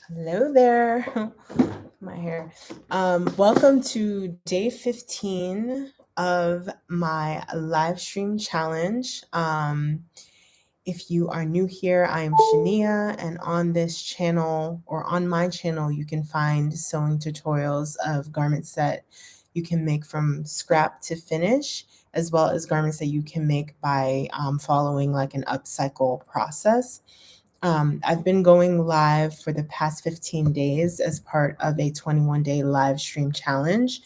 Hello there. My hair. Welcome to day 15 of my live stream challenge. If you are new here, I am Shania, and on this channel or on my channel, you can find sewing tutorials of garments that you can make from scrap to finish, as well as garments that you can make by following like an upcycle process. I've been going live for the past 15 days as part of a 21-day live stream challenge.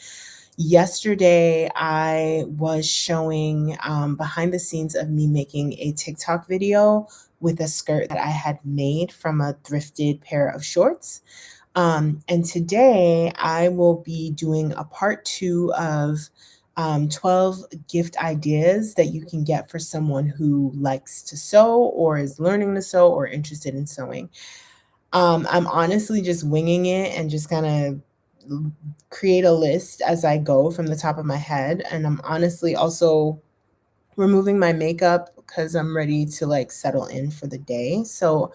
Yesterday, I was showing behind the scenes of me making a TikTok video with a skirt that I had made from a thrifted pair of shorts. And today I will be doing a part two of 12 gift ideas that you can get for someone who likes to sew or is learning to sew or interested in sewing. I'm honestly just winging it and just kind of create a list as I go from the top of my head. And I'm honestly also removing my makeup because I'm ready to like settle in for the day. So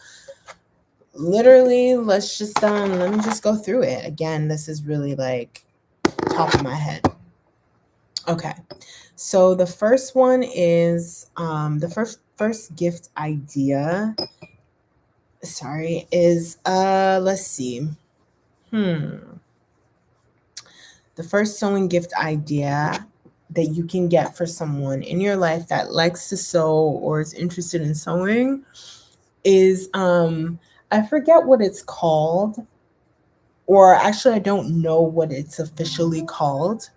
literally, let me just go through it. Again, this is really like top of my head. Okay. So the first one is the first gift idea, sorry, is let's see. Hmm. The first sewing gift idea that you can get for someone in your life that likes to sew or is interested in sewing is I forget what it's called, or actually I don't know what it's officially called,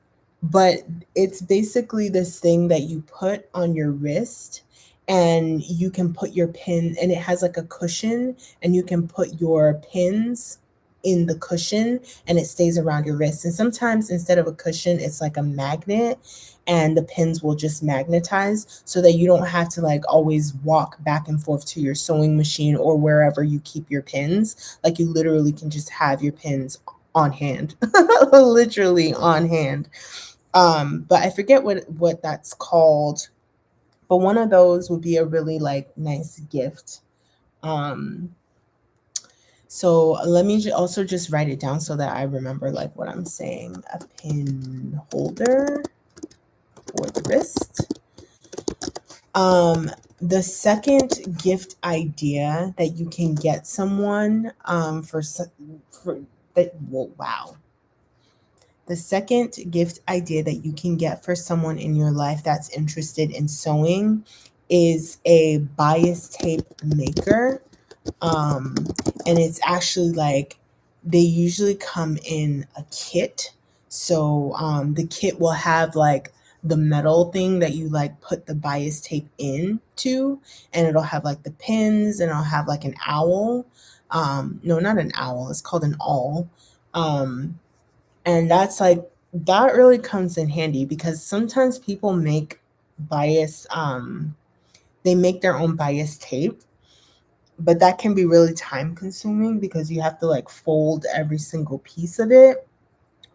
but it's basically this thing that you put on your wrist and you can put your pin, and it has like a cushion, and you can put your pins in the cushion and it stays around your wrist. And sometimes instead of a cushion, it's like a magnet, and the pins will just magnetize so that you don't have to like always walk back and forth to your sewing machine or wherever you keep your pins. Like you literally can just have your pins on hand, literally on hand. But I forget what that's called. But one of those would be a really like nice gift. Um, so let me also just write it down so that I remember like what I'm saying. A pin holder for the wrist. The second gift idea that you can get someone for that, well, wow. The second gift idea that you can get for someone in your life that's interested in sewing is a bias tape maker. Um, and it's actually like they usually come in a kit. So the kit will have like the metal thing that you like put the bias tape into, and it'll have like the pins, and it'll have like an owl. No, not an owl. It's called an awl. Um, and that's like that really comes in handy because sometimes people make bias they make their own bias tape, but that can be really time consuming because you have to like fold every single piece of it.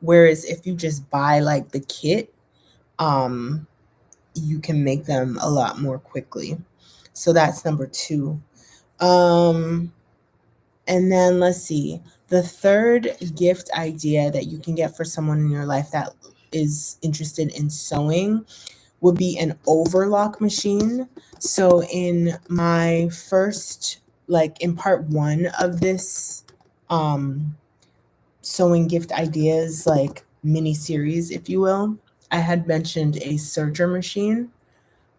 Whereas if you just buy like the kit, um you can make them a lot more quickly. So that's number 2. Um And then let's see. The third gift idea that you can get for someone in your life that is interested in sewing would be an overlock machine. So in my first, like in part 1 of this um sewing gift ideas like mini series, if you will, I had mentioned a serger machine,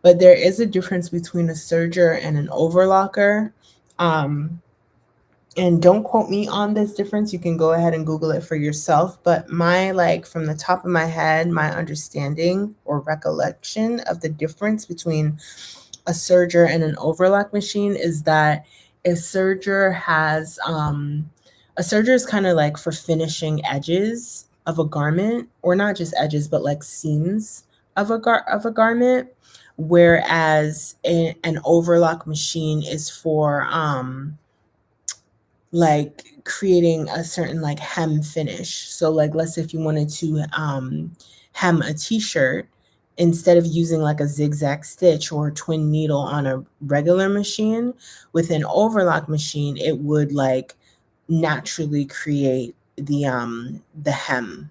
but there is a difference between a serger and an overlocker. Um and don't quote me on this difference, you can go ahead and google it for yourself, but my like from the top of my head, my understanding or recollection of the difference between a serger and an overlock machine is that a serger has a serger is kind of like for finishing edges of a garment, or not just edges but like seams of a garment, whereas an overlock machine is for like creating a certain like hem finish. So like let's say if you wanted to hem a t-shirt, instead of using like a zigzag stitch or a twin needle on a regular machine, with an overlock machine it would like naturally create the hem.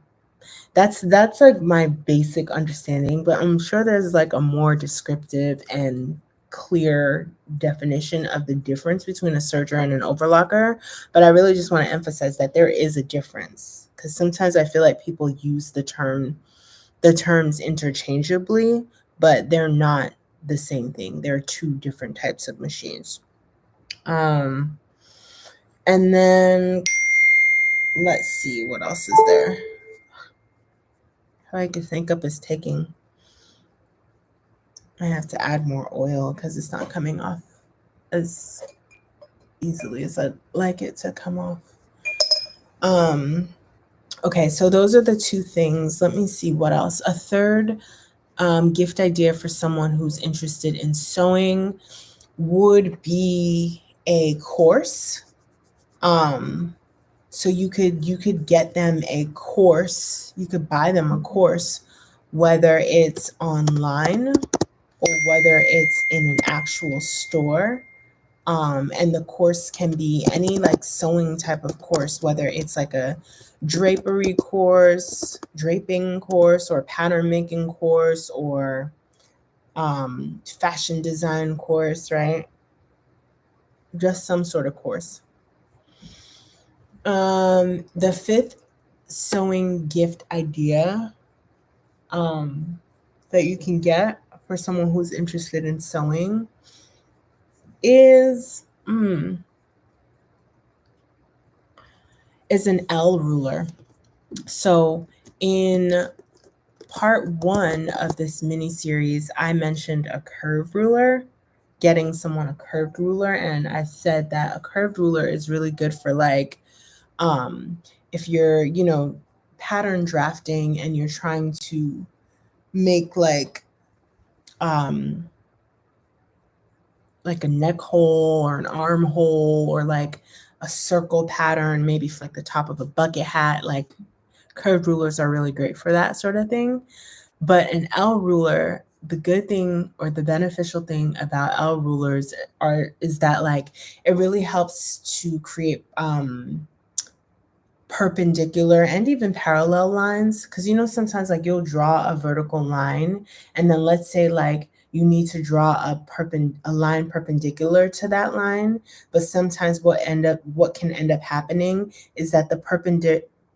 That's like my basic understanding, but I'm sure there's like a more descriptive and clear definition of the difference between a serger and an overlocker. But I really just want to emphasize that there is a difference, because sometimes I feel like people use the terms interchangeably, but they're not the same thing. They're two different types of machines. Um, and then let's see what else is there. How I can think up is taking. I have to add more oil because it's not coming off as easily as I'd like it to come off. Okay, so those are the two things. Let me see what else. A third gift idea for someone who's interested in sewing would be a course. So you could get them a course. You could buy them a course, whether it's online or whether it's in an actual store. And the course can be any like sewing type of course, whether it's like a drapery course, draping course, or pattern making course, or fashion design course, right? Just some sort of course. The fifth sewing gift idea that you can get for someone who's interested in sewing is an L ruler. So in part one of this mini series, I mentioned a curve ruler, getting someone a curved ruler, and I said that a curved ruler is really good for like if you're, pattern drafting and you're trying to make like a neck hole or an arm hole or like a circle pattern, maybe for like the top of a bucket hat. Like curved rulers are really great for that sort of thing. But an L ruler, the good thing or the beneficial thing about L rulers is that like it really helps to create perpendicular and even parallel lines, because sometimes like you'll draw a vertical line, and then let's say like you need to draw a line perpendicular to that line, but sometimes what can end up happening is that the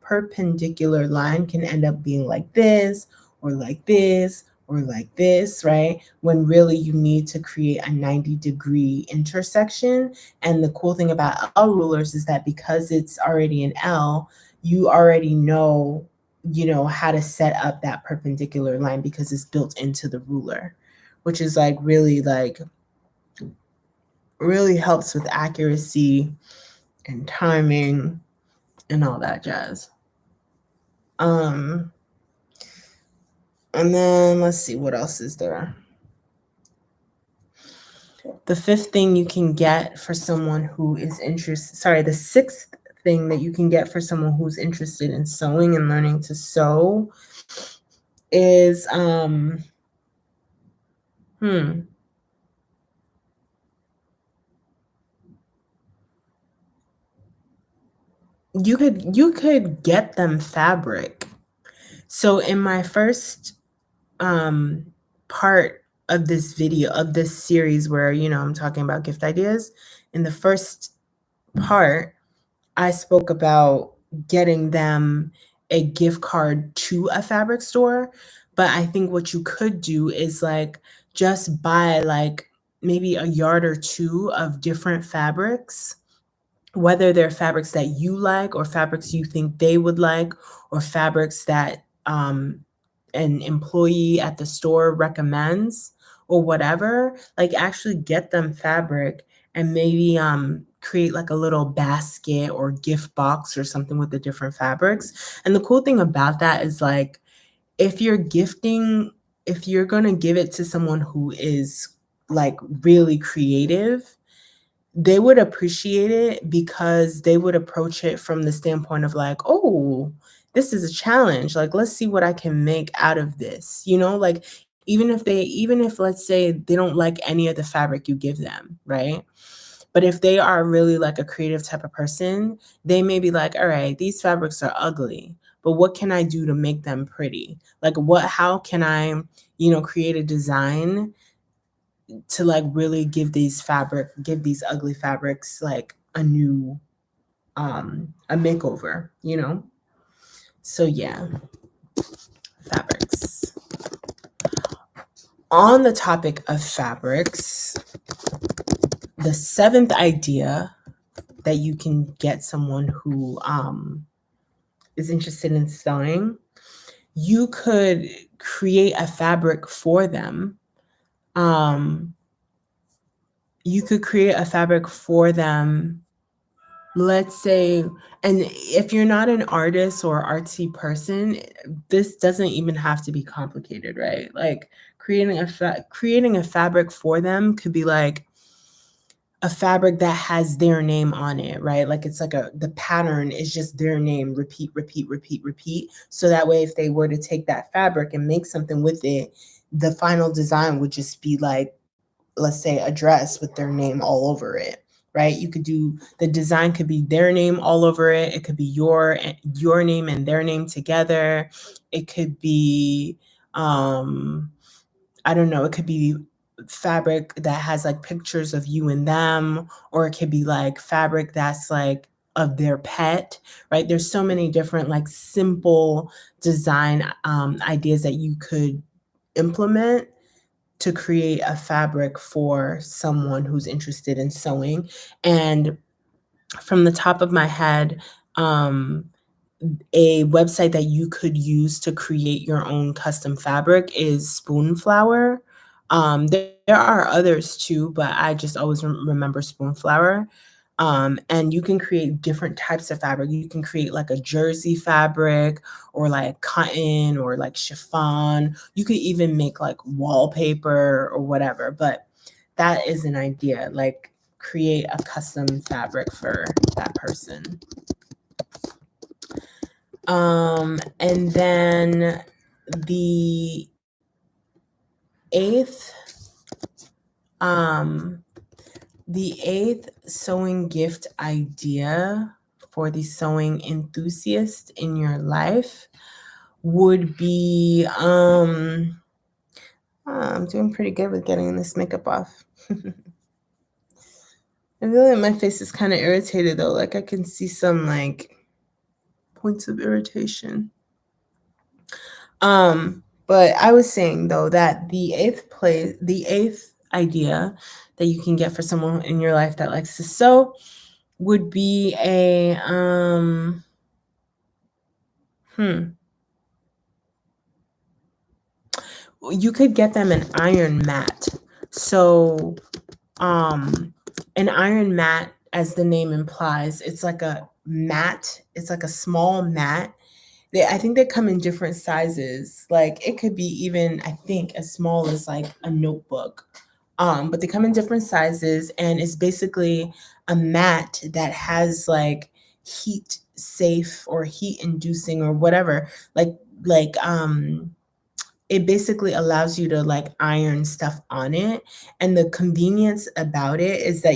perpendicular line can end up being like this or like this or like this, right? When really you need to create a 90-degree intersection. And the cool thing about L rulers is that because it's already an L, you already know, how to set up that perpendicular line because it's built into the ruler, which is really helps with accuracy and timing and all that jazz. And then let's see, what else is there? The fifth thing you can get for someone who is the sixth thing that you can get for someone who's interested in sewing and learning to sew is you could get them fabric. So in my first part of this video, of this series where I'm talking about gift ideas, in the first part I spoke about getting them a gift card to a fabric store. But I think what you could do is like just buy like maybe a yard or two of different fabrics, whether they're fabrics that you like or fabrics you think they would like, or fabrics that an employee at the store recommends, or whatever. Like actually get them fabric and maybe create like a little basket or gift box or something with the different fabrics. And the cool thing about that is like if you're going to give it to someone who is like really creative, they would appreciate it because they would approach it from the standpoint of like, oh, this is a challenge. Like, let's see what I can make out of this. Like even if let's say they don't like any of the fabric you give them, right? But if they are really like a creative type of person, they may be like, all right, these fabrics are ugly, but what can I do to make them pretty? Like how can I, create a design to like really give these ugly fabrics like a new, a makeover, So yeah, fabrics. On the topic of fabrics, the seventh idea that you can get someone who is interested in sewing, you could create a fabric for them. You could create a fabric for them, let's say, and if you're not an artist or artsy person, this doesn't even have to be complicated, right? Like creating a fabric for them could be like a fabric that has their name on it, right? Like it's like the pattern is just their name, repeat, repeat, repeat, repeat. So that way, if they were to take that fabric and make something with it, the final design would just be like, let's say, a dress with their name all over it, right? You could do, the design could be their name all over it. It could be your name and their name together. It could be, I don't know, it could be fabric that has like pictures of you and them, or it could be like fabric that's like of their pet, right? There's so many different like simple design ideas that you could implement to create a fabric for someone who's interested in sewing. And from the top of my head, a website that you could use to create your own custom fabric is Spoonflower. There are others too, but I just always remember Spoonflower. And you can create different types of fabric. You can create like a jersey fabric, or like cotton, or like chiffon. You could even make like wallpaper or whatever, but that is an idea, like create a custom fabric for that person. And then the eighth, sewing gift idea for the sewing enthusiast in your life would be, I'm doing pretty good with getting this makeup off. I feel like my face is kind of irritated though. Like I can see some like points of irritation. But I was saying though that the eighth idea that you can get for someone in your life that likes to sew would be you could get them an iron mat. So an iron mat, as the name implies, it's like a mat. It's like a small mat. I think they come in different sizes. Like it could be even, I think, as small as like a notebook. But they come in different sizes, and it's basically a mat that has like heat safe or heat inducing or whatever. It basically allows you to like iron stuff on it. And the convenience about it is that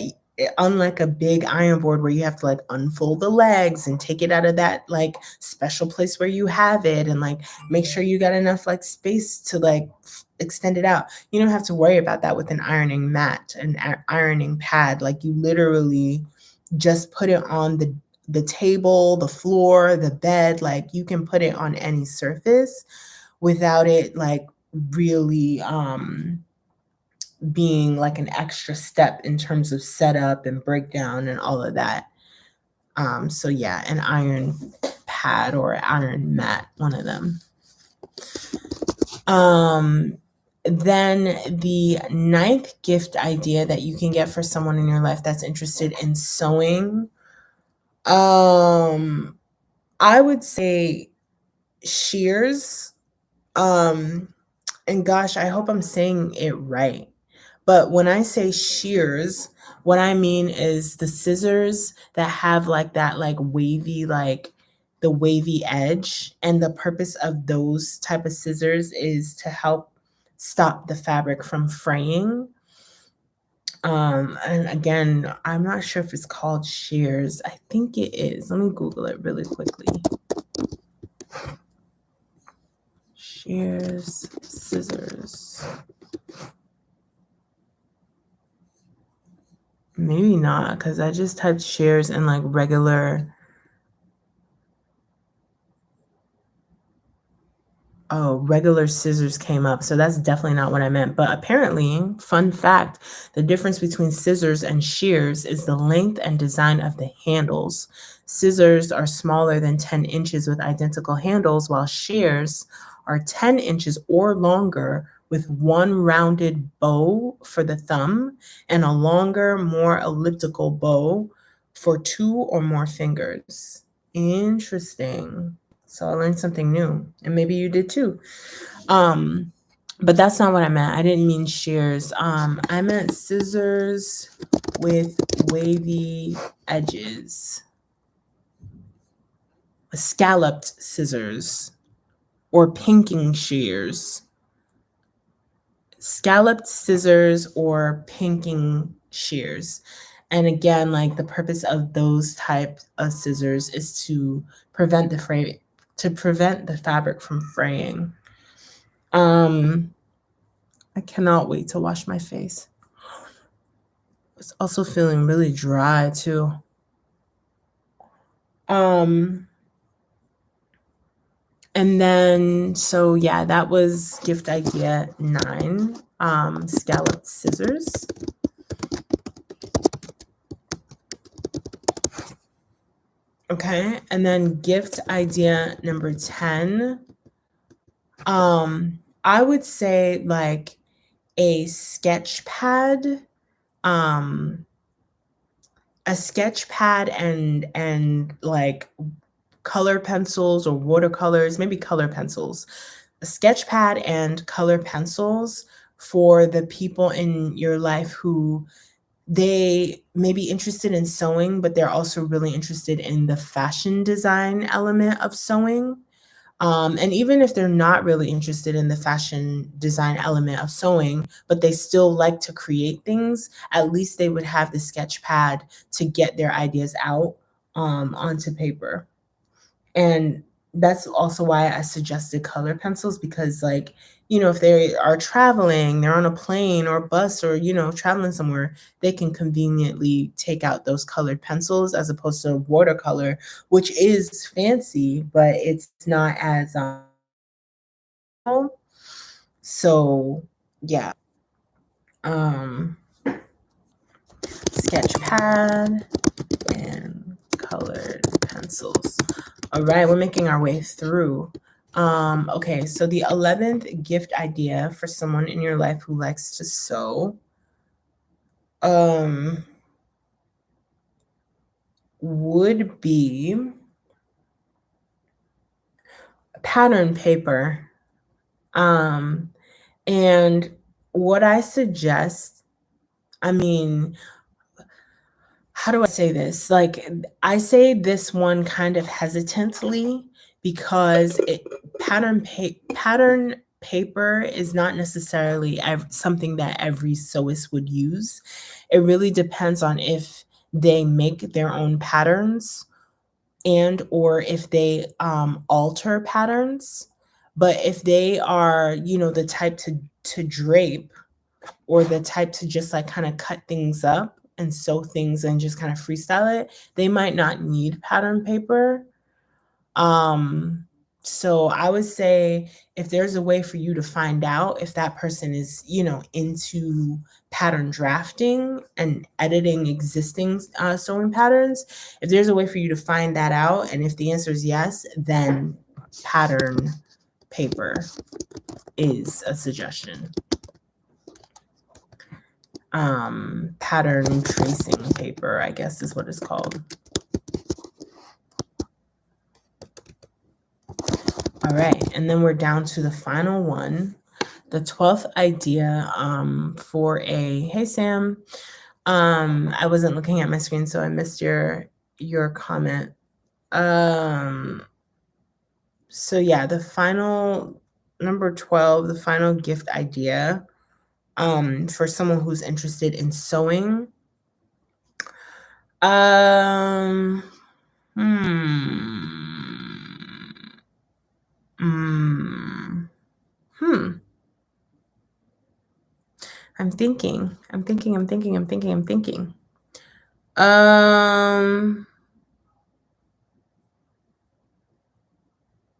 unlike a big iron board where you have to like unfold the legs and take it out of that like special place where you have it, and like make sure you got enough like space to like extend it out, you don't have to worry about that with an ironing mat, an ironing pad. Like you literally just put it on the table, the floor, the bed. Like you can put it on any surface without it like really being like an extra step in terms of setup and breakdown and all of that. So yeah, an iron pad or an iron mat, one of them. Then the ninth gift idea that you can get for someone in your life that's interested in sewing, I would say shears. And gosh, I hope I'm saying it right. But when I say shears, what I mean is the scissors that have like that like wavy, like the wavy edge. And the purpose of those type of scissors is to help stop the fabric from fraying. And again, I'm not sure if it's called shears. I think it is. Let me Google it really quickly. Shears, scissors. Maybe not, because I just typed shears and like regular. Oh, regular scissors came up. So that's definitely not what I meant. But apparently, fun fact, the difference between scissors and shears is the length and design of the handles. Scissors are smaller than 10 inches with identical handles, while shears are 10 inches or longer with one rounded bow for the thumb and a longer, more elliptical bow for two or more fingers. Interesting. So I learned something new, and maybe you did too. Um, but that's not what I meant. I didn't mean shears. I meant scissors with wavy edges, scalloped scissors, or pinking shears. Scalloped scissors or pinking shears. And again, like the purpose of those types of scissors is to prevent the fabric from fraying. I cannot wait to wash my face. It's also feeling really dry too. Um, and then so yeah, that was gift idea 9. Scalloped scissors. Okay, and then gift idea number 10. I would say like a sketch pad, um, and like color pencils or watercolors, maybe color pencils, a sketch pad and color pencils for the people in your life who they may be interested in sewing, but they're also really interested in the fashion design element of sewing. And even if they're not really interested in the fashion design element of sewing, but they still like to create things, at least they would have the sketch pad to get their ideas out onto paper. And that's also why I suggested color pencils because, like, if they are traveling, they're on a plane or bus or, traveling somewhere, they can conveniently take out those colored pencils as opposed to watercolor, which is fancy, but it's not as so yeah. Um Sketch pad and colored pencils. All right, we're making our way through. Okay, so the 11th gift idea for someone in your life who likes to sew would be pattern paper. And what I suggest, I mean, how do I say this? Like, I say this one kind of hesitantly because pattern paper is not necessarily something that every sewist would use. It really depends on if they make their own patterns and or if they alter patterns. But if they are, the type to drape or the type to just like kind of cut things up and sew things and just kind of freestyle it, they might not need pattern paper. Um, so I would say if there's a way for you to find out if that person is, into pattern drafting and editing existing sewing patterns, if there's a way for you to find that out, and if the answer is yes, then pattern paper is a suggestion. Pattern tracing paper, I guess is what it's called. All right, and then we're down to the final one, the 12th idea for hey Sam, I wasn't looking at my screen, so I missed your comment. So yeah, the final number 12, the final gift idea for someone who's interested in sewing. Um, hmm. Hmm. Hmm. I'm thinking. I'm thinking. I'm thinking. I'm thinking. I'm thinking. Um.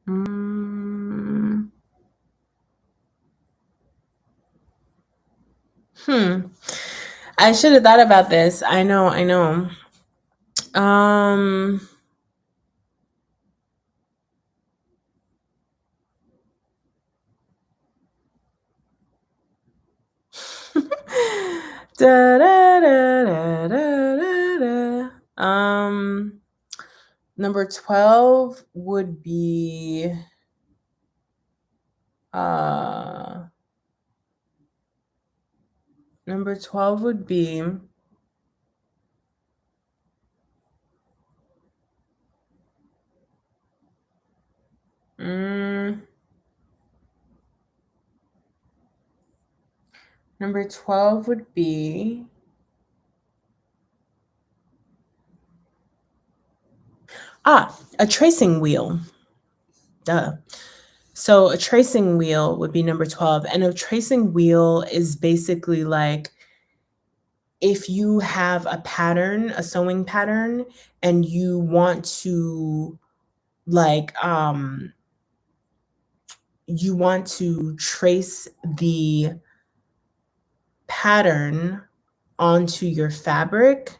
mm, hmm. I should have thought about this. I know. I know. Um. Da, da, da, da, da, da, da. Number 12 would be uh number 12 would be mm, number 12 would be a tracing wheel. Duh. So a tracing wheel would be number 12. And a tracing wheel is basically like if you have a pattern, a sewing pattern, and you want to like you want to trace the pattern onto your fabric,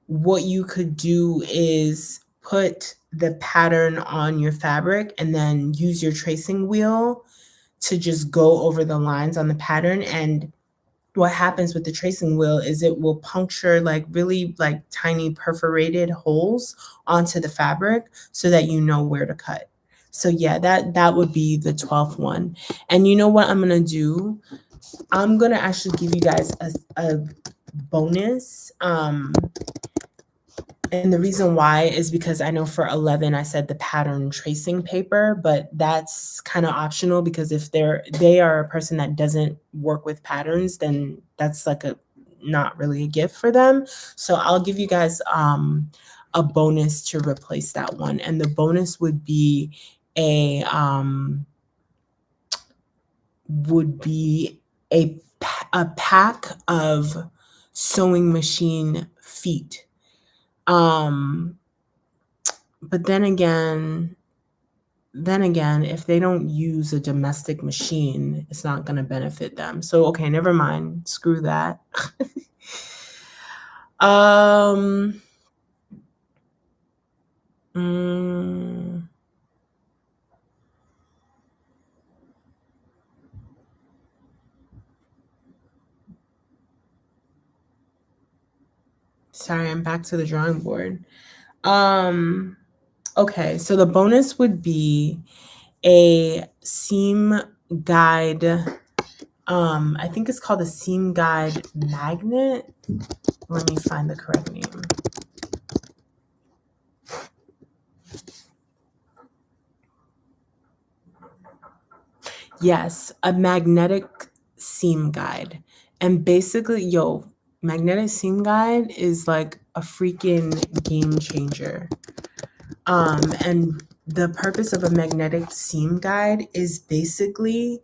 what you could do is put the pattern on your fabric and then use your tracing wheel to just go over the lines on the pattern. And what happens with the tracing wheel is it will puncture like really like tiny perforated holes onto the fabric so that you know where to cut. So yeah, that would be the 12th one. And you know what I'm gonna do? I'm gonna actually give you guys a bonus. And the reason why is because I know for 11 I said the pattern tracing paper, but that's kind of optional because if they are a person that doesn't work with patterns, then that's like a not really a gift for them. So I'll give you guys a bonus to replace that one. And the bonus would be a would be a pack of sewing machine feet. Um, but then again, if they don't use a domestic machine, it's not going to benefit them. So okay, never mind. Screw that. um, mm, sorry, I'm back to the drawing board. Um, okay, so the bonus would be a seam guide. I think it's called a seam guide magnet. Let me find the correct name. Yes, a magnetic seam guide. And basically, magnetic seam guide is like a freaking game changer. And the purpose of a magnetic seam guide is basically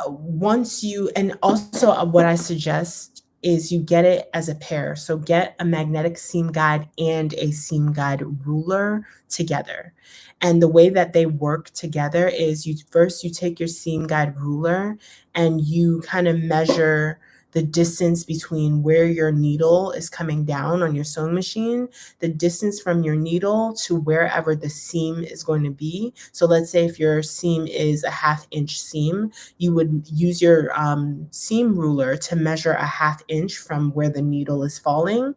once you, and also what I suggest is you get it as a pair. So get a magnetic seam guide and a seam guide ruler together. And the way that they work together is you take your seam guide ruler and you kind of measure the distance between where your needle is coming down on your sewing machine, the distance from your needle to wherever the seam is going to be. So let's say if your seam is a 1/2 inch seam, you would use your seam ruler to measure a 1/2 inch from where the needle is falling.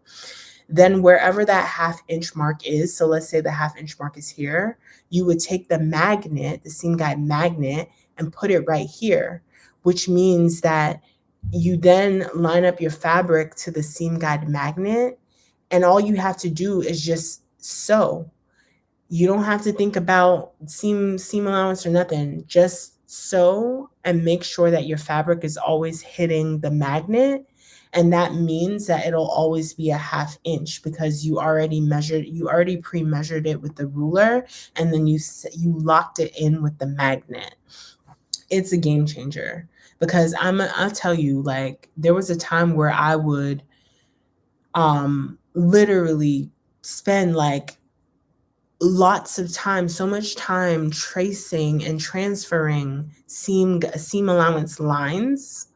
Then wherever that 1/2 inch mark is, so let's say the 1/2 inch mark is here, you would take the magnet, the seam guide magnet, and put it right here, which means that you then line up your fabric to the seam guide magnet, and all you have to do is just sew. You don't have to think about seam allowance or nothing. Just sew and make sure that your fabric is always hitting the magnet. And that means that it'll always be a 1/2 inch because you already pre-measured it with the ruler, and then you locked it in with the magnet. It's a game changer because I'll tell you, like, there was a time where I would literally spend like lots of time, so much time tracing and transferring seam allowance lines.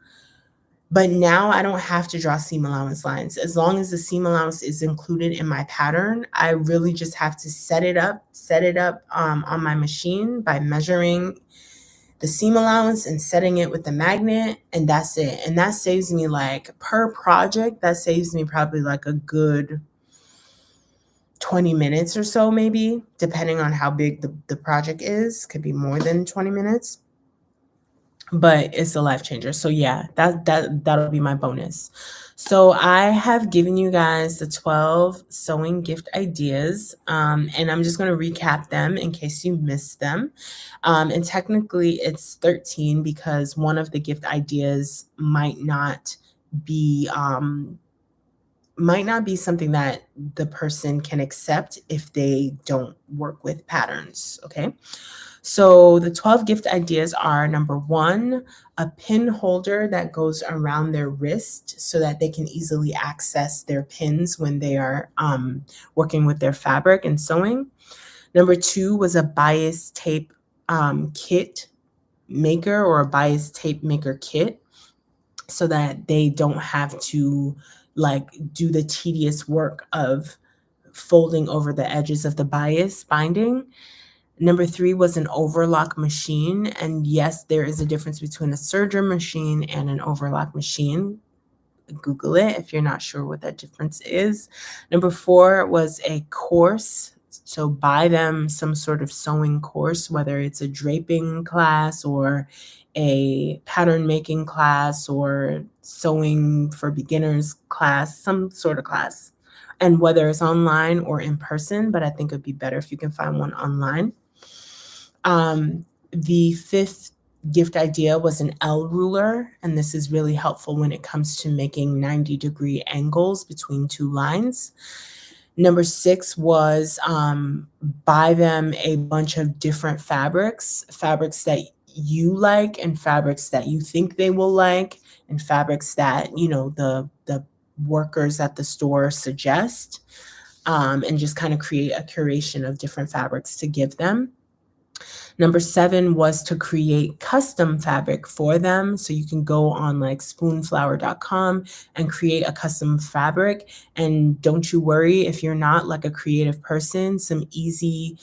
But now I don't have to draw seam allowance lines. As long as the seam allowance is included in my pattern, I really just have to set it up on my machine by measuring the seam allowance and setting it with the magnet, and that's it. And that saves me, like, per project, that saves me probably like a good 20 minutes or so, maybe, depending on how big the project is. Could be more than 20 minutes, but it's a life changer. So yeah, that'll be my bonus. So I have given you guys the 12 sewing gift ideas, and I'm just going to recap them in case you missed them. And technically it's 13 because one of the gift ideas might not be something that the person can accept if they don't work with patterns. Okay. So the 12 gift ideas are: number 1, a pin holder that goes around their wrist so that they can easily access their pins when they are working with their fabric and sewing. Number 2 was a bias tape kit maker, or a bias tape maker kit, so that they don't have to like do the tedious work of folding over the edges of the bias binding. Number 3 was an overlock machine. And yes, there is a difference between a serger machine and an overlock machine. Google it if you're not sure what that difference is. Number 4 was a course. So buy them some sort of sewing course, whether it's a draping class or a pattern making class or sewing for beginners class, some sort of class. And whether it's online or in person, but I think it'd be better if you can find one online. The 5th gift idea was an L ruler, and this is really helpful when it comes to making 90-degree angles between 2 lines. Number 6 was buy them a bunch of different fabrics that you like, and fabrics that you think they will like, and fabrics that, the workers at the store suggest, and just kind of create a curation of different fabrics to give them. Number 7 was to create custom fabric for them. So you can go on like spoonflower.com and create a custom fabric. And don't you worry if you're not like a creative person. Some easy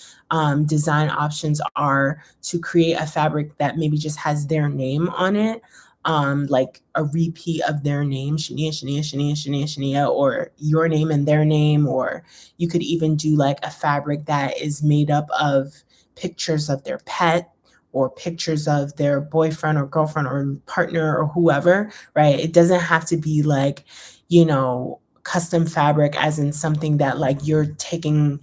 design options are to create a fabric that maybe just has their name on it. Like a repeat of their name, Shania, Shania, Shania, Shania, Shania, or your name and their name. Or you could even do like a fabric that is made up of pictures of their pet or pictures of their boyfriend or girlfriend or partner or whoever, right? It doesn't have to be like, custom fabric as in something that like you're taking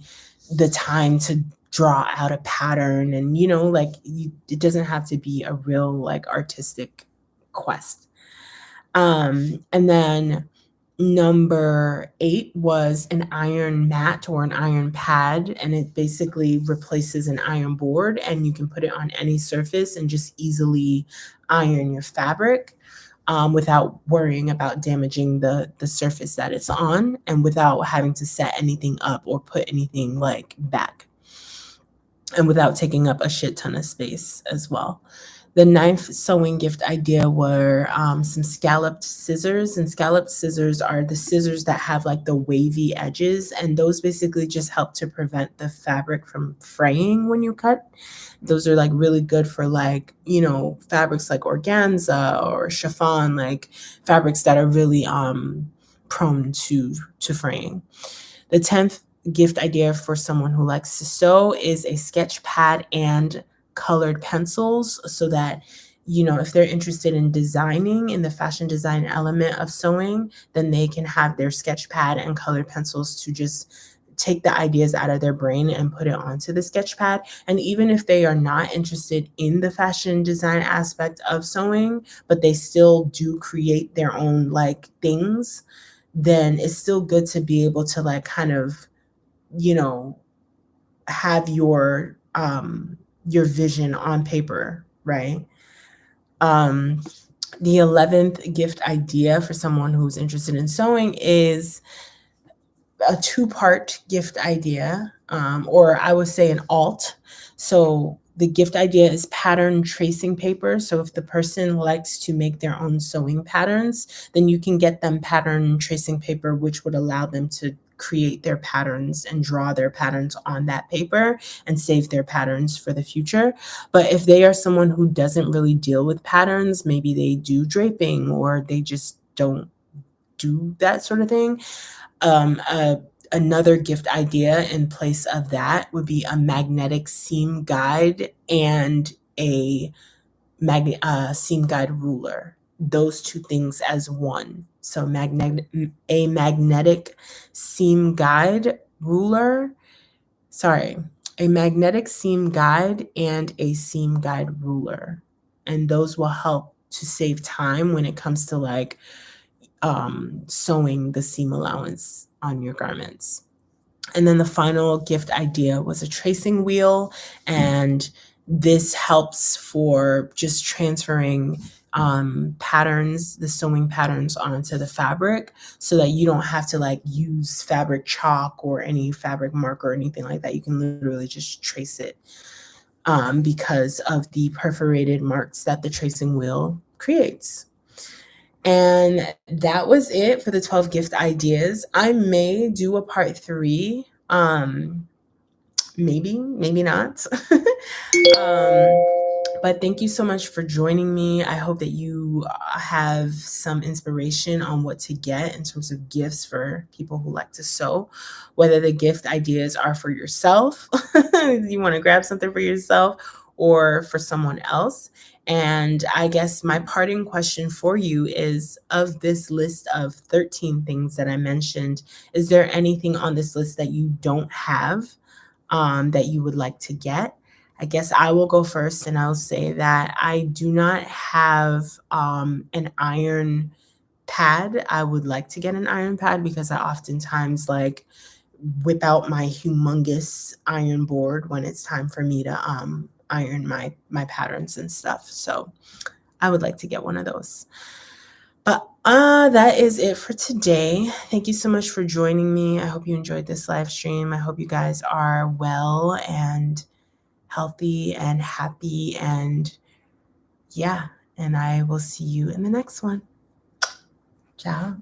the time to draw out a pattern and, it doesn't have to be a real like artistic quest. And then number 8 was an iron mat or an iron pad, and it basically replaces an iron board, and you can put it on any surface and just easily iron your fabric without worrying about damaging the surface that it's on, and without having to set anything up or put anything like back, and without taking up a shit ton of space as well. The 9th sewing gift idea were some scalloped scissors, and scalloped scissors are the scissors that have like the wavy edges, and those basically just help to prevent the fabric from fraying when you cut. Those are like really good for like, fabrics like organza or chiffon, like fabrics that are really prone to fraying. The 10th gift idea for someone who likes to sew is a sketch pad and colored pencils, so that if they're interested in designing in the fashion design element of sewing, then they can have their sketch pad and colored pencils to just take the ideas out of their brain and put it onto the sketch pad. And even if they are not interested in the fashion design aspect of sewing, but they still do create their own like things, then it's still good to be able to like kind of, you know, have your vision on paper, right? The 11th gift idea for someone who's interested in sewing is a two-part gift idea, or I would say an alt. So the gift idea is pattern tracing paper. So if the person likes to make their own sewing patterns, then you can get them pattern tracing paper, which would allow them to create their patterns and draw their patterns on that paper and save their patterns for the future. But if they are someone who doesn't really deal with patterns, maybe they do draping or they just don't do that sort of thing, um, uh, another gift idea in place of that would be a magnetic seam guide and a seam guide ruler. Those two things as one. So a magnetic seam guide ruler. Sorry, a magnetic seam guide and a seam guide ruler, and those will help to save time when it comes to like sewing the seam allowance on your garments. And then the final gift idea was a tracing wheel, and this helps for just transferring patterns, the sewing patterns onto the fabric so that you don't have to like use fabric chalk or any fabric marker or anything like that. You can literally just trace it because of the perforated marks that the tracing wheel creates. And that was it for the 12 gift ideas. I may do a part 3. Maybe not. um, but thank you so much for joining me. I hope that you have some inspiration on what to get in terms of gifts for people who like to sew, whether the gift ideas are for yourself, you want to grab something for yourself, or for someone else. And I guess my parting question for you is, of this list of 13 things that I mentioned, is there anything on this list that you don't have that you would like to get? I guess I will go first, and I'll say that I do not have an iron pad. I would like to get an iron pad because I oftentimes like whip out my humongous iron board when it's time for me to iron my patterns and stuff. So I would like to get one of those. But that is it for today. Thank you so much for joining me. I hope you enjoyed this live stream. I hope you guys are well and healthy and happy, and yeah, and I will see you in the next one. Ciao.